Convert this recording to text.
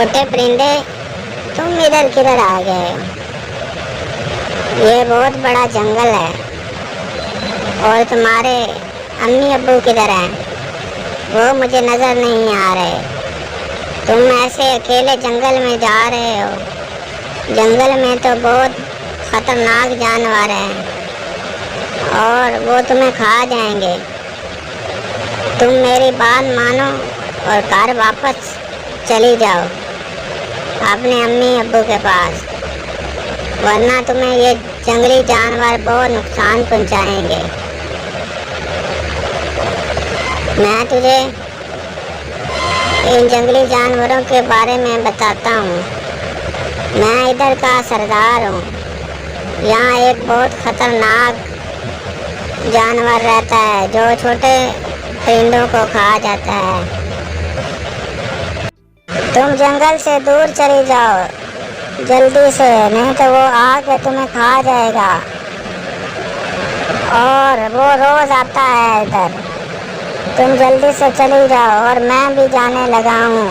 छोटे परिंदे, तुम इधर किधर आ गए हो? ये बहुत बड़ा जंगल है और तुम्हारे अम्मी अब्बू किधर हैं? वो मुझे नज़र नहीं आ रहे। तुम ऐसे अकेले जंगल में जा रहे हो। जंगल में तो बहुत ख़तरनाक जानवर हैं और वो तुम्हें खा जाएंगे। तुम मेरी बात मानो और घर वापस चली जाओ अपने अम्मी अब्बू के पास, वरना तुम्हें ये जंगली जानवर बहुत नुकसान पहुंचाएंगे। मैं तुझे इन जंगली जानवरों के बारे में बताता हूँ। मैं इधर का सरदार हूँ। यहाँ एक बहुत ख़तरनाक जानवर रहता है जो छोटे परिंदों को खा जाता है। तुम जंगल से दूर चली जाओ जल्दी से, नहीं तो वो आके तुम्हें खा जाएगा। और वो रोज़ आता है इधर। तुम जल्दी से चली जाओ और मैं भी जाने लगा हूँ।